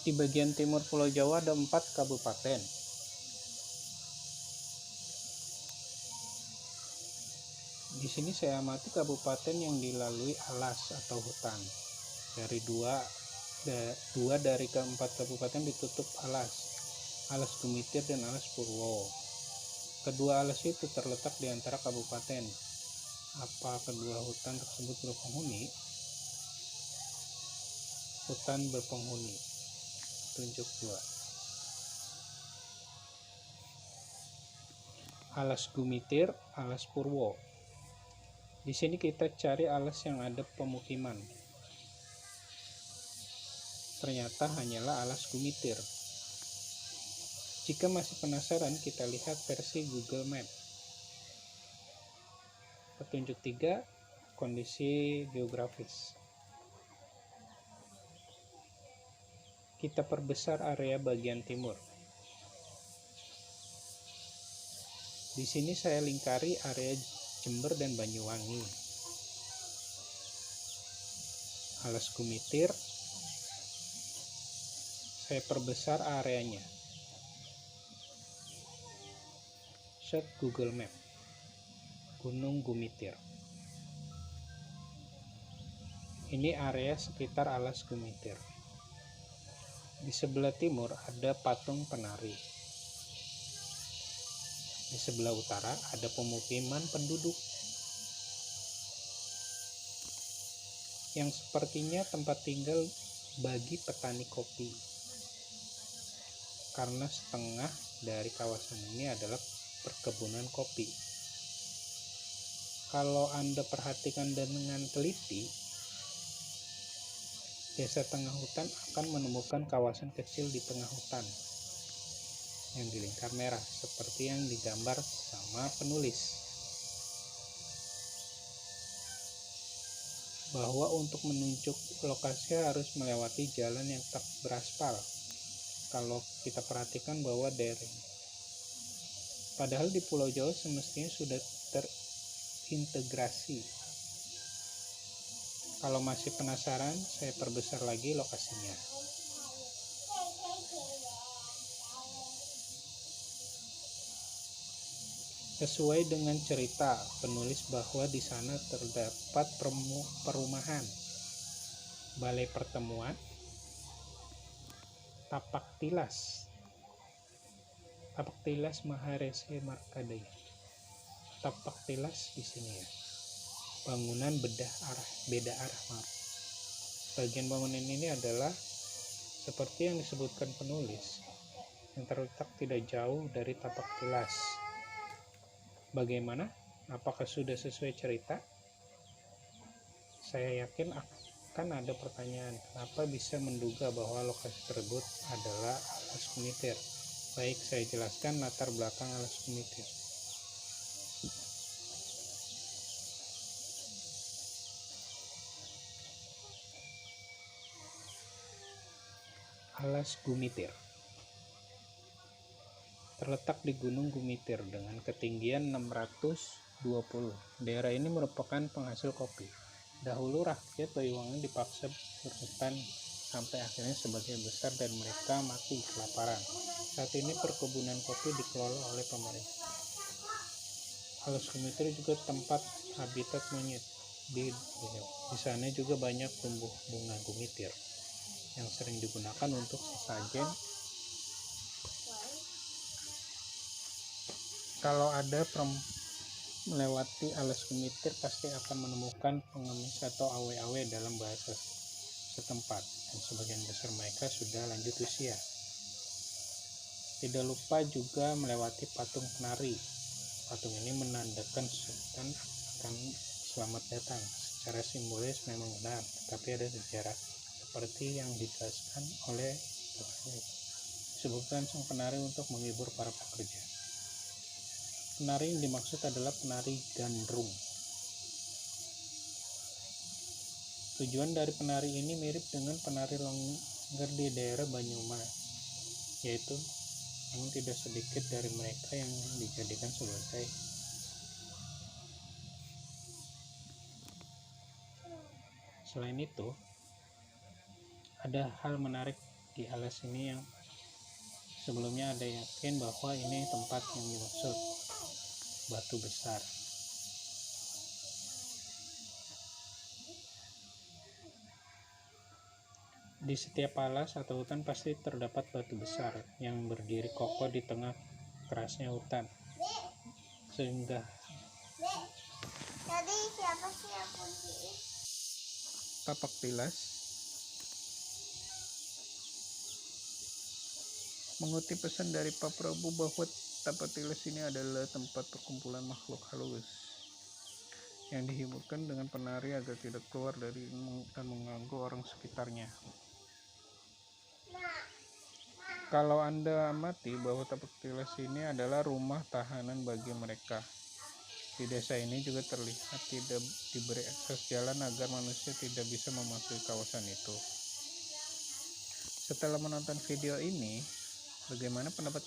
Di bagian timur Pulau Jawa ada 4 kabupaten. Di sini saya amati kabupaten yang dilalui alas atau hutan. Dari dua dari keempat kabupaten ditutup alas Gumitir dan alas Purwo. Kedua alas itu terletak di antara kabupaten. Apa kedua hutan tersebut berpenghuni? Hutan berpenghuni. Tunjuk 2. Alas Gumitir, alas Purwo. Di sini kita cari alas yang ada pemukiman. Ternyata hanyalah alas Gumitir. Jika masih penasaran, kita lihat versi Google Map. Petunjuk 3, kondisi geografis. Kita perbesar area bagian timur. Di sini saya lingkari area Jember dan Banyuwangi. Alas Gumitir, saya perbesar areanya. Search Google Map. Gunung Gumitir. Ini area sekitar alas Gumitir. Di sebelah timur ada patung penari. Di sebelah utara ada pemukiman penduduk yang sepertinya tempat tinggal bagi petani kopi, karena setengah dari kawasan ini adalah perkebunan kopi. Kalau Anda perhatikan dengan teliti, desa tengah hutan akan menemukan kawasan kecil di tengah hutan yang dilingkar merah, seperti yang digambar sama penulis. Bahwa untuk menunjuk lokasi harus melewati jalan yang tak beraspal. Kalau kita perhatikan bahwa padahal di Pulau Jawa semestinya sudah terintegrasi. Kalau masih penasaran, saya perbesar lagi lokasinya. Sesuai dengan cerita penulis bahwa di sana terdapat perumahan, balai pertemuan, tapak tilas Maharese Markadaya. Tapak tilas di sini ya. Bangunan beda arah. Bagian bangunan ini adalah seperti yang disebutkan penulis, yang terletak tidak jauh dari tapak tilas. Bagaimana? Apakah sudah sesuai cerita? Saya yakin akan ada pertanyaan, kenapa bisa menduga bahwa lokasi tersebut adalah alas Gumitir? Baik, saya jelaskan latar belakang alas Gumitir. Alas Gumitir terletak di Gunung Gumitir dengan ketinggian 620. Daerah ini merupakan penghasil kopi. Dahulu rakyat Banyuwangi dipaksa berhutan sampai akhirnya sebagian besar dan mereka mati kelaparan. Saat ini perkebunan kopi dikelola oleh pemerintah. Alas Gumitir juga tempat habitat monyet. Di sana juga banyak tumbuh bunga gumitir yang sering digunakan untuk sesajen. Kalau ada melewati alas Gumitir, pasti akan menemukan pengemis atau awe-awe dalam bahasa setempat, dan sebagian besar mereka sudah lanjut usia. Tidak lupa juga melewati patung penari. Patung ini menandakan sultan akan selamat datang. Secara simbolis memang benar, tetapi ada sejarah seperti yang dijelaskan oleh disebutkan sang penari untuk menghibur para pekerja. Penari yang dimaksud adalah penari gandrung. Tujuan dari penari ini mirip dengan penari longgar di daerah Banyumas, yaitu namun tidak sedikit dari mereka yang dijadikan sebagai Selain itu, ada hal menarik di alas ini yang sebelumnya ada yakin bahwa ini tempat yang dimaksud, batu besar. Di setiap alas atau hutan pasti terdapat batu besar yang berdiri kokoh di tengah kerasnya hutan, sehingga Tadi siapa sih yang kunci? tapak tilas mengutip pesan dari Pak Prabu bahwa tapak tilas ini adalah tempat perkumpulan makhluk halus yang dihiburkan dengan penari agar tidak keluar dari dan mengganggu orang sekitarnya. Kalau Anda amati bahwa tapak tilas ini adalah rumah tahanan bagi mereka. Di desa ini juga terlihat tidak diberi akses jalan agar manusia tidak bisa memasuki kawasan itu. Setelah menonton video ini, bagaimana pendapat